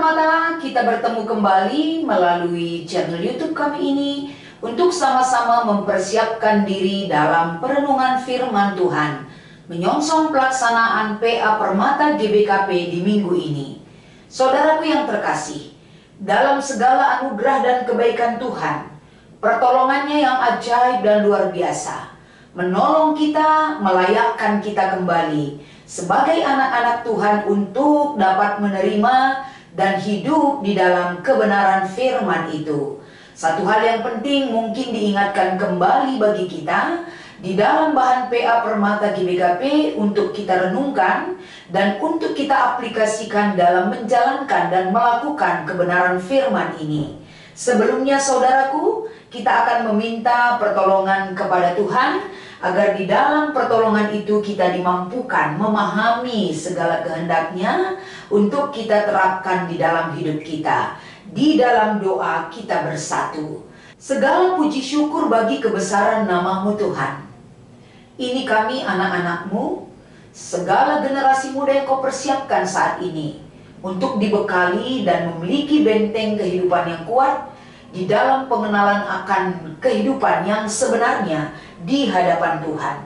Permata, kita bertemu kembali melalui channel YouTube kami ini untuk sama-sama mempersiapkan diri dalam perenungan firman Tuhan, menyongsong pelaksanaan PA Permata GBKP di minggu ini. Saudaraku yang terkasih, dalam segala anugerah dan kebaikan Tuhan, pertolongannya yang ajaib dan luar biasa, menolong kita, melayakkan kita kembali sebagai anak-anak Tuhan untuk dapat menerima dan hidup di dalam kebenaran firman itu. Satu hal yang penting mungkin diingatkan kembali bagi kita di dalam bahan PA Permata GBKP untuk kita renungkan dan untuk kita aplikasikan dalam menjalankan dan melakukan kebenaran firman ini. Sebelumnya saudaraku, kita akan meminta pertolongan kepada Tuhan agar di dalam pertolongan itu kita dimampukan memahami segala kehendaknya untuk kita terapkan di dalam hidup kita. Di dalam doa kita bersatu. Segala puji syukur bagi kebesaran nama-Mu Tuhan. Ini kami anak-anak-Mu, segala generasi muda yang Kau persiapkan saat ini untuk dibekali dan memiliki benteng kehidupan yang kuat di dalam pengenalan akan kehidupan yang sebenarnya di hadapan Tuhan.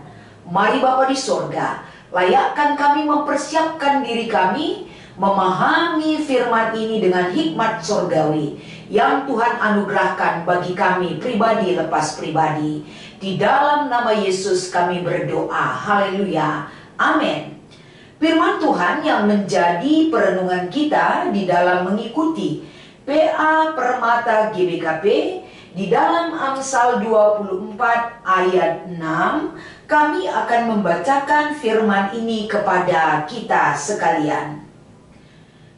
Mari Bapa di sorga, layakkan kami mempersiapkan diri kami memahami firman ini dengan hikmat sorgawi yang Tuhan anugerahkan bagi kami pribadi lepas pribadi. Di dalam nama Yesus kami berdoa. Haleluya. Amin. Firman Tuhan yang menjadi perenungan kita di dalam mengikuti PA Permata GBKP di dalam Amsal 24 ayat 6, kami akan membacakan firman ini kepada kita sekalian.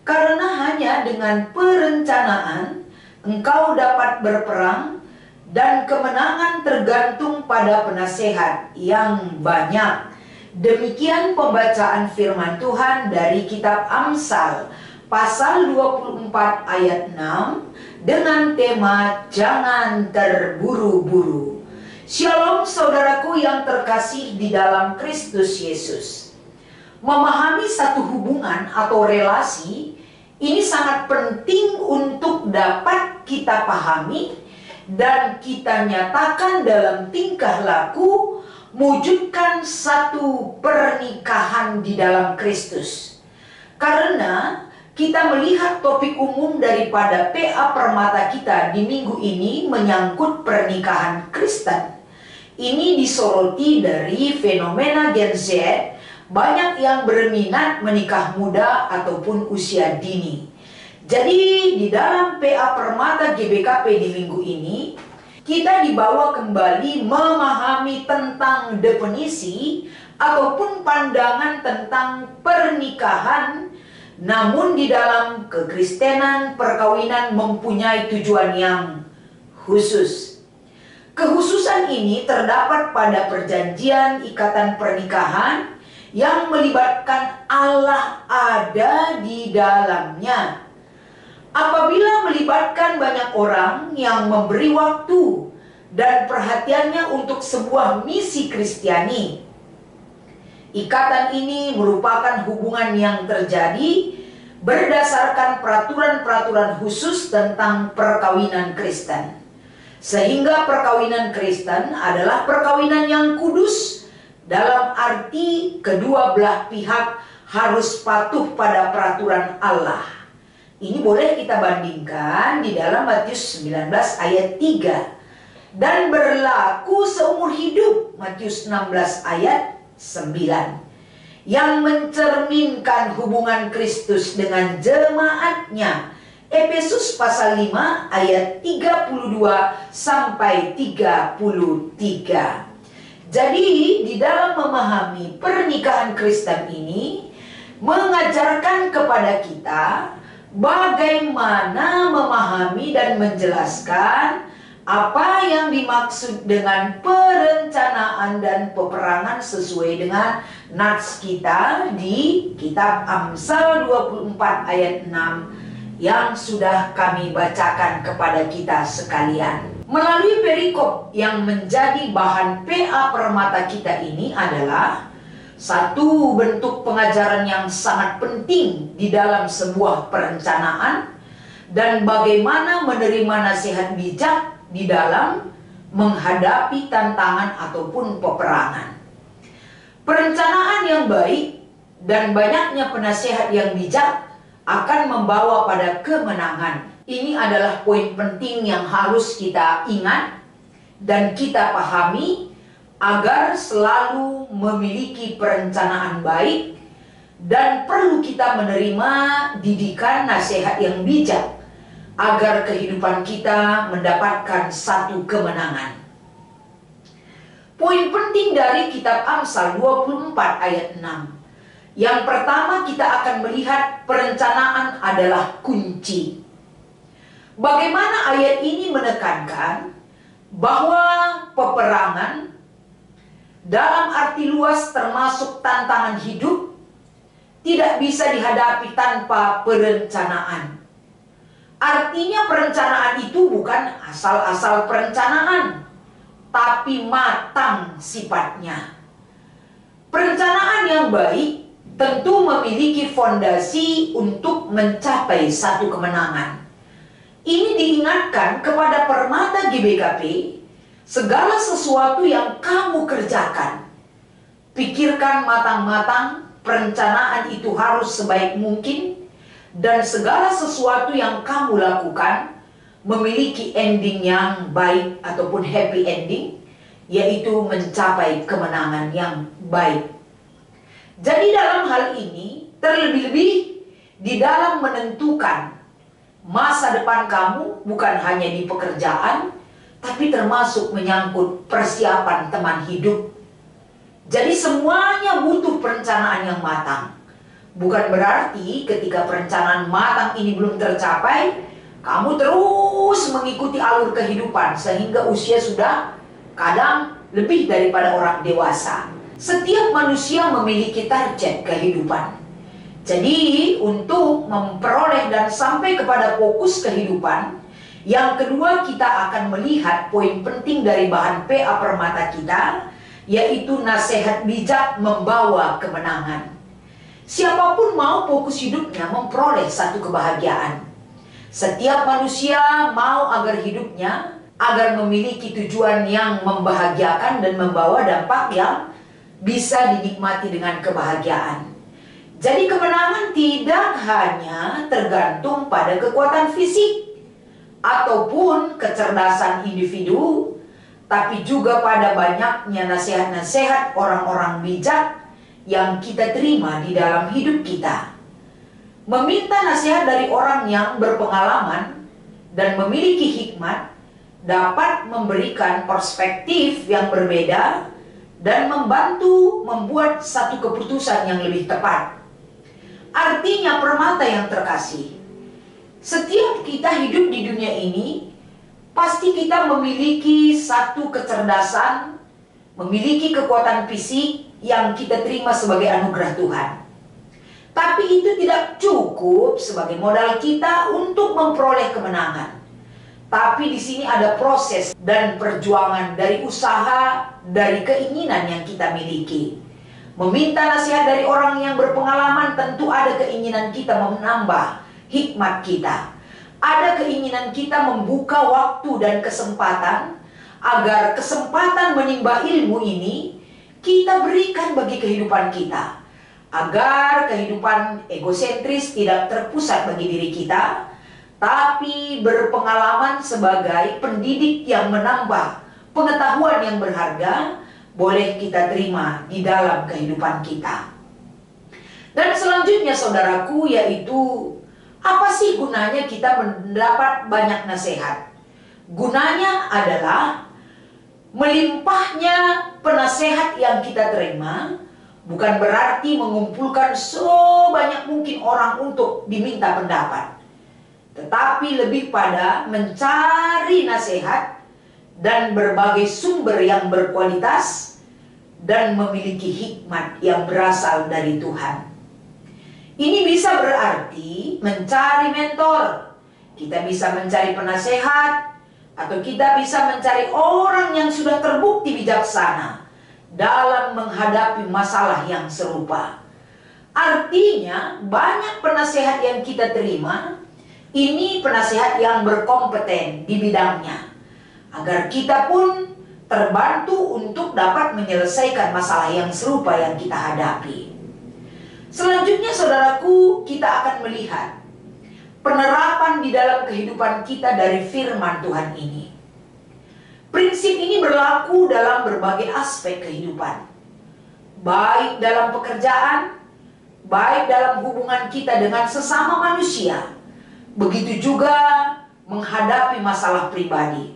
Karena hanya dengan perencanaan engkau dapat berperang, dan kemenangan tergantung pada penasehat yang banyak. Demikian pembacaan firman Tuhan dari kitab Amsal pasal 24 ayat 6 dengan tema jangan terburu-buru. Shalom saudaraku yang terkasih di dalam Kristus Yesus. Memahami satu hubungan atau relasi ini sangat penting untuk dapat kita pahami dan kita nyatakan dalam tingkah laku mewujudkan satu pernikahan di dalam Kristus. Karena kita melihat topik umum daripada PA Permata kita di minggu ini menyangkut pernikahan Kristen. Ini disoroti dari fenomena Gen Z, banyak yang berminat menikah muda ataupun usia dini. Jadi di dalam PA Permata GBKP di minggu ini, kita dibawa kembali memahami tentang definisi ataupun pandangan tentang pernikahan. Namun di dalam kekristenan, perkawinan mempunyai tujuan yang khusus. Kekhususan ini terdapat pada perjanjian ikatan pernikahan yang melibatkan Allah ada di dalamnya. Apabila melibatkan banyak orang yang memberi waktu dan perhatiannya untuk sebuah misi Kristiani, ikatan ini merupakan hubungan yang terjadi berdasarkan peraturan-peraturan khusus tentang perkawinan Kristen. Sehingga perkawinan Kristen adalah perkawinan yang kudus, dalam arti kedua belah pihak harus patuh pada peraturan Allah. Ini boleh kita bandingkan di dalam Matius 19 ayat 3. Dan berlaku seumur hidup, Matius 16 ayat 9, yang mencerminkan hubungan Kristus dengan jemaatnya, Efesus pasal 5 ayat 32 sampai 33. Jadi di dalam memahami pernikahan Kristen ini mengajarkan kepada kita bagaimana memahami dan menjelaskan apa yang dimaksud dengan perencanaan dan peperangan sesuai dengan nats kita di kitab Amsal 24 ayat 6 yang sudah kami bacakan kepada kita sekalian. Melalui perikop yang menjadi bahan PA Permata kita ini adalah Satu bentuk pengajaran yang sangat penting di dalam sebuah perencanaan, dan bagaimana menerima nasihat bijak di dalam menghadapi tantangan ataupun peperangan. Perencanaan yang baik dan banyaknya penasehat yang bijak akan membawa pada kemenangan. Ini adalah poin penting yang harus kita ingat dan kita pahami agar selalu memiliki perencanaan baik, dan perlu kita menerima didikan nasihat yang bijak agar kehidupan kita mendapatkan satu kemenangan. Poin penting dari kitab Amsal 24 ayat 6. Yang pertama, kita akan melihat perencanaan adalah kunci. Bagaimana ayat ini menekankan bahwa peperangan dalam arti luas termasuk tantangan hidup tidak bisa dihadapi tanpa perencanaan. Artinya perencanaan itu bukan asal-asal perencanaan, tapi matang sifatnya. Perencanaan yang baik tentu memiliki fondasi untuk mencapai satu kemenangan. Ini diingatkan kepada permata GBKP. Segala sesuatu yang kamu kerjakan, pikirkan matang-matang, perencanaan itu harus sebaik mungkin, dan segala sesuatu yang kamu lakukan memiliki ending yang baik ataupun happy ending, yaitu mencapai kemenangan yang baik. Jadi dalam hal ini, terlebih-lebih di dalam menentukan masa depan kamu, bukan hanya di pekerjaan, tapi termasuk menyangkut persiapan teman hidup. Jadi semuanya butuh perencanaan yang matang. Bukan berarti ketika perencanaan matang ini belum tercapai, kamu terus mengikuti alur kehidupan sehingga usia sudah kadang lebih daripada orang dewasa. Setiap manusia memiliki target kehidupan. Jadi untuk memperoleh dan sampai kepada fokus kehidupan, yang kedua, kita akan melihat poin penting dari bahan PA Permata kita, yaitu nasihat bijak membawa kemenangan. Siapapun mau fokus hidupnya memperoleh satu kebahagiaan. Setiap manusia mau agar hidupnya agar memiliki tujuan yang membahagiakan dan membawa dampak yang bisa dinikmati dengan kebahagiaan. Jadi kemenangan tidak hanya tergantung pada kekuatan fisik ataupun kecerdasan individu, tapi juga pada banyaknya nasihat-nasihat orang-orang bijak yang kita terima di dalam hidup kita. Meminta nasihat dari orang yang berpengalaman dan memiliki hikmat dapat memberikan perspektif yang berbeda dan membantu membuat satu keputusan yang lebih tepat. Artinya permata yang terkasih, setiap kita hidup di dunia ini, pasti kita memiliki satu kecerdasan, memiliki kekuatan fisik yang kita terima sebagai anugerah Tuhan. Tapi itu tidak cukup sebagai modal kita untuk memperoleh kemenangan. Tapi di sini ada proses dan perjuangan dari usaha, dari keinginan yang kita miliki. Meminta nasihat dari orang yang berpengalaman, tentu ada keinginan kita menambah hikmat kita. Ada keinginan kita membuka waktu dan kesempatan agar kesempatan menimba ilmu ini kita berikan bagi kehidupan kita, agar kehidupan egosentris tidak terpusat bagi diri kita, tapi berpengalaman sebagai pendidik yang menambah pengetahuan yang berharga boleh kita terima di dalam kehidupan kita. Dan selanjutnya saudaraku, yaitu apa sih gunanya kita mendapat banyak nasihat? Gunanya adalah melimpahnya penasehat yang kita terima bukan berarti mengumpulkan sebanyak mungkin orang untuk diminta pendapat, tetapi lebih pada mencari nasihat dan berbagai sumber yang berkualitas dan memiliki hikmat yang berasal dari Tuhan. Ini bisa berarti mencari mentor, kita bisa mencari penasehat, atau kita bisa mencari orang yang sudah terbukti bijaksana. dalam menghadapi masalah yang serupa. Artinya, banyak penasehat yang kita terima, ini penasehat yang berkompeten di bidangnya, agar kita pun terbantu untuk dapat menyelesaikan masalah yang serupa yang kita hadapi. Selanjutnya, saudaraku, kita akan melihat penerapan di dalam kehidupan kita dari firman Tuhan ini. Prinsip ini berlaku dalam berbagai aspek kehidupan, baik dalam pekerjaan, baik dalam hubungan kita dengan sesama manusia, begitu juga menghadapi masalah pribadi.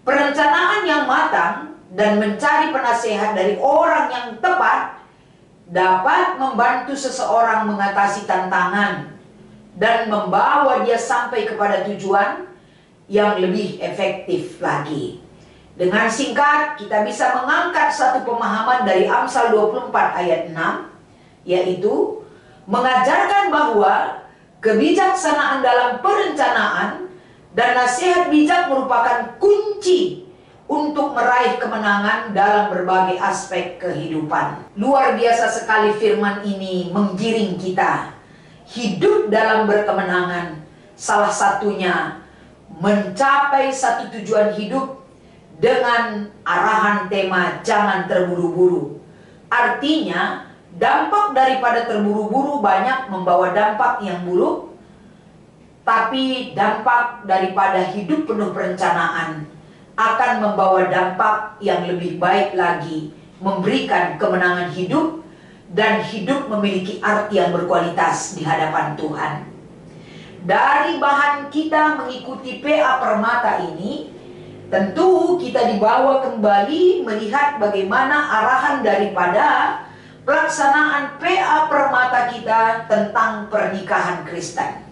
Perencanaan yang matang dan mencari penasehat dari orang yang tepat dapat membantu seseorang mengatasi tantangan dan membawa dia sampai kepada tujuan yang lebih efektif lagi. Dengan singkat, kita bisa mengangkat satu pemahaman dari Amsal 24 ayat 6, yaitu mengajarkan bahwa kebijaksanaan dalam perencanaan dan nasihat bijak merupakan kunci untuk meraih kemenangan dalam berbagai aspek kehidupan. Luar biasa sekali firman ini menggiring kita hidup dalam berkemenangan. Salah satunya mencapai satu tujuan hidup dengan arahan tema jangan terburu-buru. Artinya, dampak daripada terburu-buru banyak membawa dampak yang buruk, tapi dampak daripada hidup penuh perencanaan akan membawa dampak yang lebih baik lagi, memberikan kemenangan hidup dan hidup memiliki arti yang berkualitas di hadapan Tuhan. Dari bahan kita mengikuti PA Permata ini, tentu kita dibawa kembali melihat bagaimana arahan daripada pelaksanaan PA Permata kita tentang pernikahan Kristen.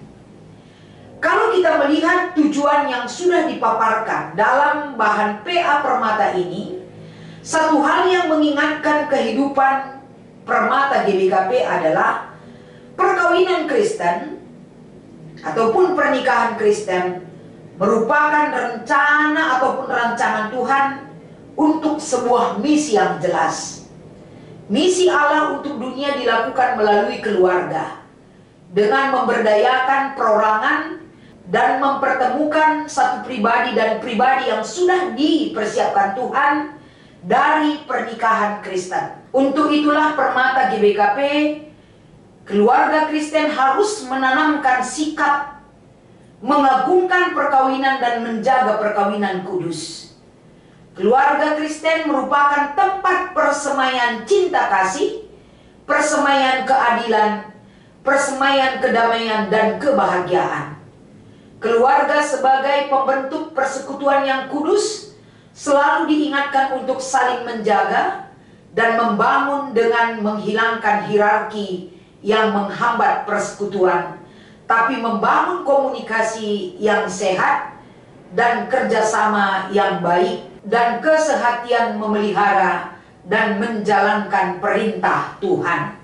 Kalau kita melihat tujuan yang sudah dipaparkan dalam bahan PA Permata ini, satu hal yang mengingatkan kehidupan Permata GBKP adalah perkawinan Kristen ataupun pernikahan Kristen merupakan rencana ataupun rancangan Tuhan untuk sebuah misi yang jelas. Misi Allah untuk dunia dilakukan melalui keluarga dengan memberdayakan perorangan dan mempertemukan satu pribadi dan pribadi yang sudah dipersiapkan Tuhan dari pernikahan Kristen. Untuk itulah Permata GBKP, keluarga Kristen harus menanamkan sikap mengagungkan perkawinan dan menjaga perkawinan kudus. Keluarga Kristen merupakan tempat persemaian cinta kasih, persemaian keadilan, persemaian kedamaian dan kebahagiaan. Keluarga sebagai pembentuk persekutuan yang kudus selalu diingatkan untuk saling menjaga dan membangun dengan menghilangkan hierarki yang menghambat persekutuan, tapi membangun komunikasi yang sehat dan kerjasama yang baik dan kesehatian memelihara dan menjalankan perintah Tuhan.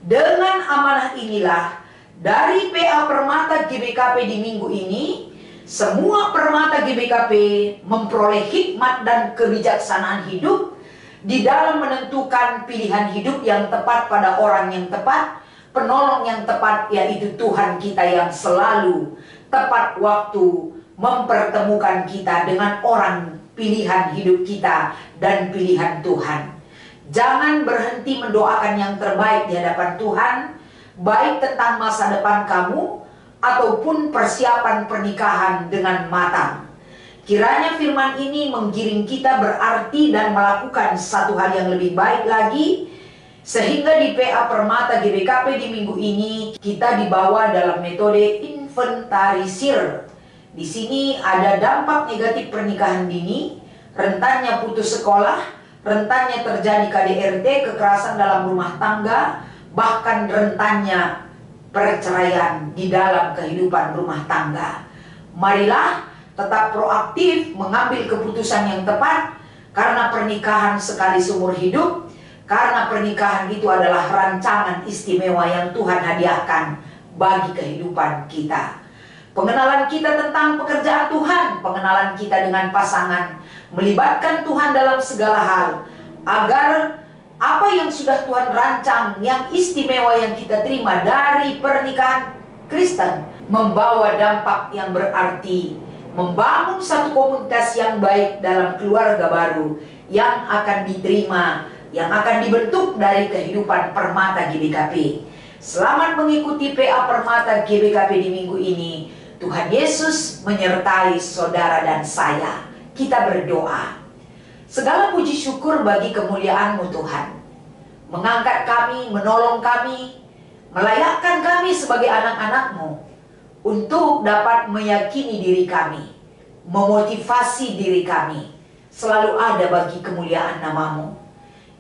Dengan amanah inilah dari PA Permata GBKP di minggu ini, semua Permata GBKP memperoleh hikmat dan kebijaksanaan hidup di dalam menentukan pilihan hidup yang tepat pada orang yang tepat, penolong yang tepat, yaitu Tuhan kita yang selalu tepat waktu mempertemukan kita dengan orang pilihan hidup kita dan pilihan Tuhan. Jangan berhenti mendoakan yang terbaik di hadapan Tuhan, baik tentang masa depan kamu ataupun persiapan pernikahan dengan matang. Kiranya firman ini menggiring kita berarti dan melakukan satu hal yang lebih baik lagi, sehingga di PA Permata GBKP di minggu ini kita dibawa dalam metode inventarisir. Di sini ada dampak negatif pernikahan dini, rentannya putus sekolah, rentannya terjadi KDRT, kekerasan dalam rumah tangga, bahkan rentannya perceraian di dalam kehidupan rumah tangga. Marilah tetap proaktif mengambil keputusan yang tepat, karena pernikahan sekali seumur hidup, karena pernikahan itu adalah rancangan istimewa yang Tuhan hadiahkan bagi kehidupan kita. Pengenalan kita tentang pekerjaan Tuhan, pengenalan kita dengan pasangan, melibatkan Tuhan dalam segala hal, agar apa yang sudah Tuhan rancang, yang istimewa yang kita terima dari pernikahan Kristen, membawa dampak yang berarti, membangun satu komunitas yang baik dalam keluarga baru yang akan diterima, yang akan dibentuk dari kehidupan Permata GBKP. Selamat mengikuti PA Permata GBKP di minggu ini. Tuhan Yesus menyertai saudara dan saya. Kita berdoa. Segala puji syukur bagi kemuliaan-Mu Tuhan. Mengangkat kami, menolong kami, melayakkan kami sebagai anak-anak-Mu untuk dapat meyakini diri kami, memotivasi diri kami, selalu ada bagi kemuliaan nama-Mu.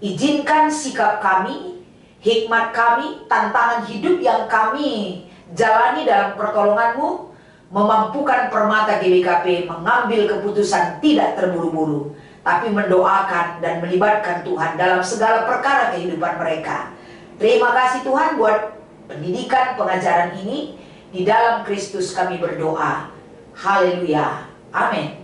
Izinkan sikap kami, hikmat kami, tantangan hidup yang kami jalani dalam pertolongan-Mu, memampukan Permata GBKP mengambil keputusan tidak terburu-buru, tapi mendoakan dan melibatkan Tuhan dalam segala perkara kehidupan mereka. Terima kasih Tuhan buat pendidikan pengajaran ini. Di dalam Kristus kami berdoa. Haleluya. Amin.